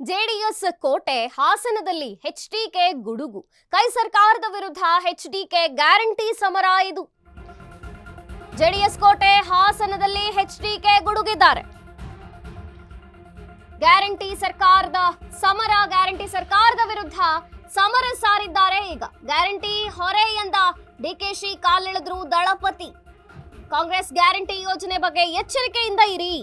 JDS ಕೋಟೆ ಹಾಸನದಲ್ಲಿ HDK ಗುಡುಗು. ಕೈ ಸರ್ಕಾರದ ವಿರುದ್ಧ ಎಚ್ಡಿಕೆ ಗ್ಯಾರಂಟಿ ಸಮರ. ಇದು ಜೆಡಿಎಸ್ ಕೋಟೆ ಹಾಸನದಲ್ಲಿ ಎಚ್ಡಿಕೆ ಗುಡುಗಿದ್ದಾರೆ. ಗ್ಯಾರಂಟಿ ಸರ್ಕಾರದ ಸಮರ, ಗ್ಯಾರಂಟಿ ಸರ್ಕಾರದ ವಿರುದ್ಧ ಸಮರ ಸಾರಿದ್ದಾರೆ. ಈಗ ಗ್ಯಾರಂಟಿ ಹೊರೆ ಎಂದ ಡಿಕೆಶಿ ಕಾಲೆಳೆದ್ರು ದಳಪತಿ. ಕಾಂಗ್ರೆಸ್ ಗ್ಯಾರಂಟಿ ಯೋಜನೆ ಬಗ್ಗೆ ಎಚ್ಚರಿಕೆಯಿಂದ ಇರಿ.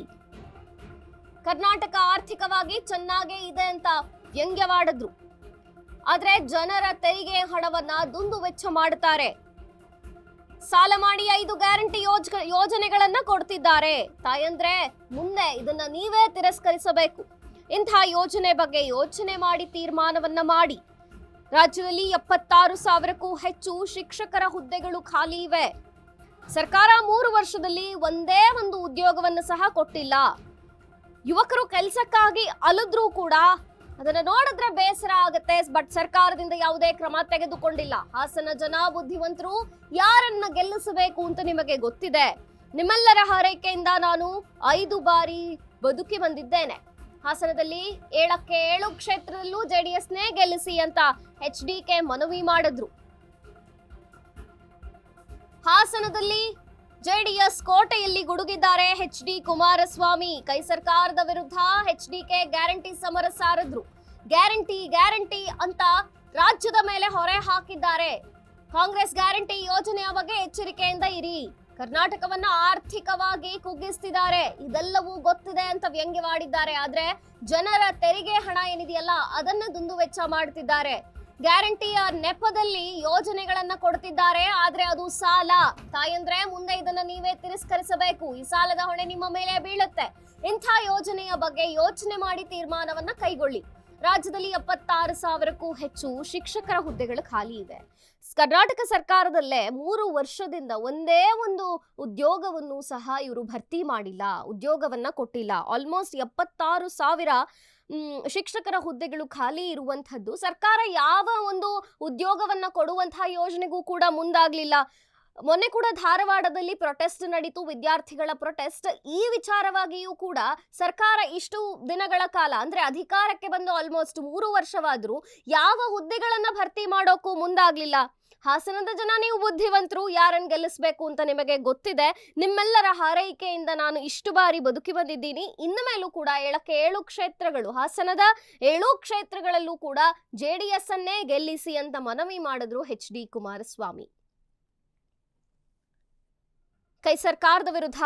ಕರ್ನಾಟಕ ಆರ್ಥಿಕವಾಗಿ ಚೆನ್ನಾಗೇ ಇದೆ ಅಂತ ವ್ಯಂಗ್ಯವಾಡಿದ್ರು. ಆದ್ರೆ ಜನರ ತೆರಿಗೆ ಹಣವನ್ನ ದುಂದು ವೆಚ್ಚ ಮಾಡುತ್ತಾರೆ. ಸಾಲ ಮಾಡಿ 5 ಗ್ಯಾರಂಟಿ ಯೋಜನೆಗಳನ್ನ ಕೊಡ್ತಿದ್ದಾರೆ. ತಾಯಂದ್ರೆ ಮುಂದೆ ಇದನ್ನ ನೀವೇ ತಿರಸ್ಕರಿಸಬೇಕು. ಇಂಥ ಯೋಜನೆ ಬಗ್ಗೆ ಯೋಚನೆ ಮಾಡಿ ತೀರ್ಮಾನವನ್ನ ಮಾಡಿ. ರಾಜ್ಯದಲ್ಲಿ 76,000ಕ್ಕೂ ಹೆಚ್ಚು ಶಿಕ್ಷಕರ ಹುದ್ದೆಗಳು ಖಾಲಿ ಇವೆ. ಸರ್ಕಾರ 3 ವರ್ಷದಲ್ಲಿ ಒಂದೇ ಒಂದು ಉದ್ಯೋಗವನ್ನು ಸಹ ಕೊಟ್ಟಿಲ್ಲ. ಯುವಕರು ಕೆಲಸಕ್ಕಾಗಿ ಅಲದ್ರೂ ಕೂಡ ಅದನ್ನ ನೋಡಿದ್ರೆ ಬೇಸರ ಆಗುತ್ತೆ. ಬಟ್ ಸರ್ಕಾರದಿಂದ ಯಾವುದೇ ಕ್ರಮ ತೆಗೆದುಕೊಂಡಿಲ್ಲ. ಹಾಸನ ಜನ ಬುದ್ಧಿವಂತರು. ಯಾರನ್ನ ಗೆಲ್ಲಿಸಬೇಕು ಅಂತ ನಿಮಗೆ ಗೊತ್ತಿದೆ. ನಿಮ್ಮೆಲ್ಲರ ಹಾರೈಕೆಯಿಂದ ನಾನು 5 ಬಾರಿ ಬದುಕಿ ಬಂದಿದ್ದೇನೆ. ಹಾಸನದಲ್ಲಿ 7ಕ್ಕೆ 7 ಕ್ಷೇತ್ರದಲ್ಲೂ ಜೆಡಿಎಸ್ನೇ ಗೆಲ್ಲಿಸಿ ಅಂತ ಎಚ್ಡಿಕೆ ಮನವಿ ಮಾಡಿದ್ರು. ಹಾಸನದಲ್ಲಿ ಜೆಡಿಎಸ್ ಕೋಟೆಯಲ್ಲಿ ಗುಡುಗಿದ್ದಾರೆ ಎಚ್ಡಿ ಕುಮಾರಸ್ವಾಮಿ. ಕೈ ಸರ್ಕಾರದ ವಿರುದ್ಧ ಎಚ್ಡಿಕೆ ಗ್ಯಾರಂಟಿ ಸಮರ ಸಾರಿದ್ರು. ಗ್ಯಾರಂಟಿ ಗ್ಯಾರಂಟಿ ಅಂತ ರಾಜ್ಯದ ಮೇಲೆ ಹೊರೆ ಹಾಕಿದ್ದಾರೆ. ಕಾಂಗ್ರೆಸ್ ಗ್ಯಾರಂಟಿ ಯೋಜನೆಯ ಬಗ್ಗೆ ಎಚ್ಚರಿಕೆಯಿಂದ ಇರಿ. ಕರ್ನಾಟಕವನ್ನ ಆರ್ಥಿಕವಾಗಿ ಕುಗ್ಗಿಸ್ತಿದ್ದಾರೆ. ಇದೆಲ್ಲವೂ ಗೊತ್ತಿದೆ ಅಂತ ವ್ಯಂಗ್ಯವಾಡಿದ್ದಾರೆ. ಆದ್ರೆ ಜನರ ತೆರಿಗೆ ಹಣ ಏನಿದೆಯಲ್ಲ ಅದನ್ನ ದುಂದು ವೆಚ್ಚ ಮಾಡ್ತಿದ್ದಾರೆ. ಗ್ಯಾರಂಟಿಯ ನೆಪದಲ್ಲಿ ಯೋಜನೆಗಳನ್ನ ಕೊಡ್ತಿದ್ದಾರೆ. ಆದ್ರೆ ಅದು ಸಾಲ. ತಾಯಂದ್ರೆ ಮುಂದೆ ಇದನ್ನ ನೀವೇ ತಿರಸ್ಕರಿಸಬೇಕು. ಈ ಸಾಲದ ಹೊಣೆ ನಿಮ್ಮ ಮೇಲೆ ಬೀಳುತ್ತೆ. ಇಂಥ ಯೋಜನೆಯ ಬಗ್ಗೆ ಯೋಚನೆ ಮಾಡಿ ತೀರ್ಮಾನವನ್ನ ಕೈಗೊಳ್ಳಿ. ರಾಜ್ಯದಲ್ಲಿ 76,000ಕ್ಕೂ ಹೆಚ್ಚು ಶಿಕ್ಷಕರ ಹುದ್ದೆಗಳು ಖಾಲಿ ಇದೆ. ಕರ್ನಾಟಕ ಸರ್ಕಾರದಲ್ಲೇ 3 ವರ್ಷದಿಂದ ಒಂದೇ ಒಂದು ಉದ್ಯೋಗವನ್ನು ಸಹ ಇವರು ಭರ್ತಿ ಮಾಡಿಲ್ಲ. ಉದ್ಯೋಗವನ್ನ ಕೊಟ್ಟಿಲ್ಲ. ಆಲ್ಮೋಸ್ಟ್ 76,000 ಶಿಕ್ಷಕರ ಹುದ್ದೆಗಳು ಖಾಲಿ ಇರುವಂತದ್ದು. ಸರ್ಕಾರ ಯಾವ ಒಂದು ಉದ್ಯೋಗವನ್ನ ಕೊಡುವಂತಹ ಯೋಜನೆಗೂ ಕೂಡ ಮುಂದಾಗ್ಲಿಲ್ಲ. ಮೊನ್ನೆ ಕೂಡ ಧಾರವಾಡದಲ್ಲಿ ಪ್ರೊಟೆಸ್ಟ್ ನಡೀತು, ವಿದ್ಯಾರ್ಥಿಗಳ ಪ್ರೊಟೆಸ್ಟ್. ಈ ವಿಚಾರವಾಗಿಯೂ ಕೂಡ ಸರ್ಕಾರ ಇಷ್ಟು ದಿನಗಳ ಕಾಲ ಅಂದ್ರೆ ಅಧಿಕಾರಕ್ಕೆ ಬಂದು ಆಲ್ಮೋಸ್ಟ್ 3 ವರ್ಷವಾದ್ರೂ ಯಾವ ಹುದ್ದೆಗಳನ್ನ ಭರ್ತಿ ಮಾಡೋಕ್ಕೂ ಮುಂದಾಗ್ಲಿಲ್ಲ. ಹಾಸನದ ಜನ ನೀವು ಬುದ್ಧಿವಂತರು. ಯಾರನ್ನು ಗೆಲ್ಲಿಸಬೇಕು ಅಂತ ನಿಮಗೆ ಗೊತ್ತಿದೆ. ನಿಮ್ಮೆಲ್ಲರ ಹಾರೈಕೆಯಿಂದ ನಾನು ಇಷ್ಟು ಬಾರಿ ಬದುಕಿ ಬಂದಿದ್ದೀನಿ. ಇನ್ನು ಮೇಲೂ ಕೂಡ 7ಕ್ಕೆ 7 ಕ್ಷೇತ್ರಗಳು, ಹಾಸನದ 7 ಕ್ಷೇತ್ರಗಳಲ್ಲೂ ಕೂಡ ಜೆಡಿಎಸ್ ಅನ್ನೇ ಗೆಲ್ಲಿಸಿ ಅಂತ ಮನವಿ ಮಾಡಿದ್ರು ಎಚ್ಡಿ ಕುಮಾರಸ್ವಾಮಿ. ಕೈ ಸರ್ಕಾರದ ವಿರುದ್ಧ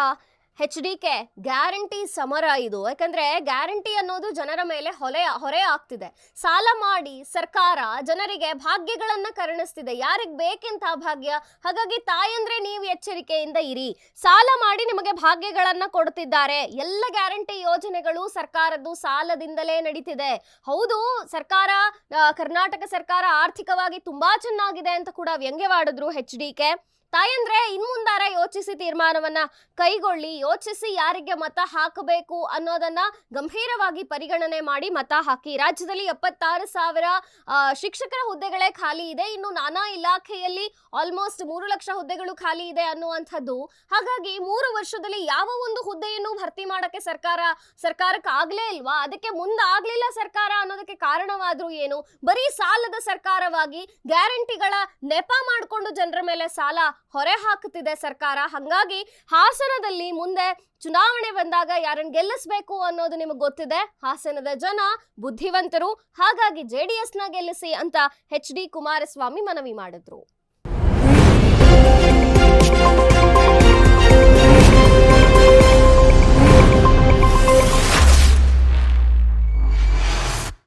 ಎಚ್ಡಿಕೆ ಗ್ಯಾರಂಟಿ ಸಮರ ಇದು. ಯಾಕಂದ್ರೆ ಗ್ಯಾರಂಟಿ ಅನ್ನೋದು ಜನರ ಮೇಲೆ ಹೊರೆ ಆಗ್ತಿದೆ. ಸಾಲ ಮಾಡಿ ಸರ್ಕಾರ ಜನರಿಗೆ ಭಾಗ್ಯಗಳನ್ನ ಕರುಣಿಸ್ತಿದೆ. ಯಾರಿಗೆ ಬೇಕೆಂತ ಭಾಗ್ಯ? ಹಾಗಾಗಿ ತಾಯಂದ್ರೆ ನೀವು ಎಚ್ಚರಿಕೆಯಿಂದ ಇರಿ. ಸಾಲ ಮಾಡಿ ನಿಮಗೆ ಭಾಗ್ಯಗಳನ್ನ ಕೊಡ್ತಿದ್ದಾರೆ. ಎಲ್ಲ ಗ್ಯಾರಂಟಿ ಯೋಜನೆಗಳು ಸರ್ಕಾರದ್ದು ಸಾಲದಿಂದಲೇ ನಡೀತಿದೆ. ಹೌದು, ಕರ್ನಾಟಕ ಸರ್ಕಾರ ಆರ್ಥಿಕವಾಗಿ ತುಂಬಾ ಚೆನ್ನಾಗಿದೆ ಅಂತ ಕೂಡ ವ್ಯಂಗ್ಯವಾಡಿದ್ರು ಎಚ್ಡಿಕೆ. ತಾಯಂದ್ರೆ ಇನ್ಮುಂದಾರ ಯೋಚಿಸಿ ತೀರ್ಮಾನವನ್ನ ಕೈಗೊಳ್ಳಿ. ಯೋಚಿಸಿ ಯಾರಿಗೆ ಮತ ಹಾಕಬೇಕು ಅನ್ನೋದನ್ನ ಗಂಭೀರವಾಗಿ ಪರಿಗಣನೆ ಮಾಡಿ ಮತ ಹಾಕಿ. ರಾಜ್ಯದಲ್ಲಿ 76,000 ಶಿಕ್ಷಕರ ಹುದ್ದೆಗಳೇ ಖಾಲಿ ಇದೆ. ಇನ್ನು ನಾನಾ ಇಲಾಖೆಯಲ್ಲಿ ಆಲ್ಮೋಸ್ಟ್ 3 ಲಕ್ಷ ಹುದ್ದೆಗಳು ಖಾಲಿ ಇದೆ ಅನ್ನುವಂಥದ್ದು. ಹಾಗಾಗಿ 3 ವರ್ಷದಲ್ಲಿ ಯಾವ ಒಂದು ಹುದ್ದೆಯನ್ನು ಭರ್ತಿ ಮಾಡಕ್ಕೆ ಸರ್ಕಾರಕ್ಕೆ ಆಗ್ಲೇ ಇಲ್ವಾ? ಅದಕ್ಕೆ ಮುಂದಾಗ್ಲಿಲ್ಲ ಸರ್ಕಾರ ಅನ್ನೋದಕ್ಕೆ ಕಾರಣವಾದ್ರೂ ಏನು? ಬರೀ ಸಾಲದ ಸರ್ಕಾರವಾಗಿ ಗ್ಯಾರಂಟಿಗಳ ನೆಪ ಮಾಡಿಕೊಂಡು ಜನರ ಮೇಲೆ ಸಾಲ ಹೊರೆ ಹಾಕುತ್ತಿದೆ ಸರ್ಕಾರ. ಹಾಗಾಗಿ ಹಾಸನದಲ್ಲಿ ಮುಂದೆ ಚುನಾವಣೆ ಬಂದಾಗ ಯಾರನ್ನು ಗೆಲ್ಲಿಸಬೇಕು ಅನ್ನೋದು ನಿಮಗೆ ಗೊತ್ತಿದೆ. ಹಾಸನದ ಜನ ಬುದ್ಧಿವಂತರು. ಹಾಗಾಗಿ ಜೆಡಿಎಸ್ನ ಗೆಲ್ಲಿಸಿ ಅಂತ ಎಚ್ಡಿ ಕುಮಾರಸ್ವಾಮಿ ಮನವಿ ಮಾಡಿದ್ರು.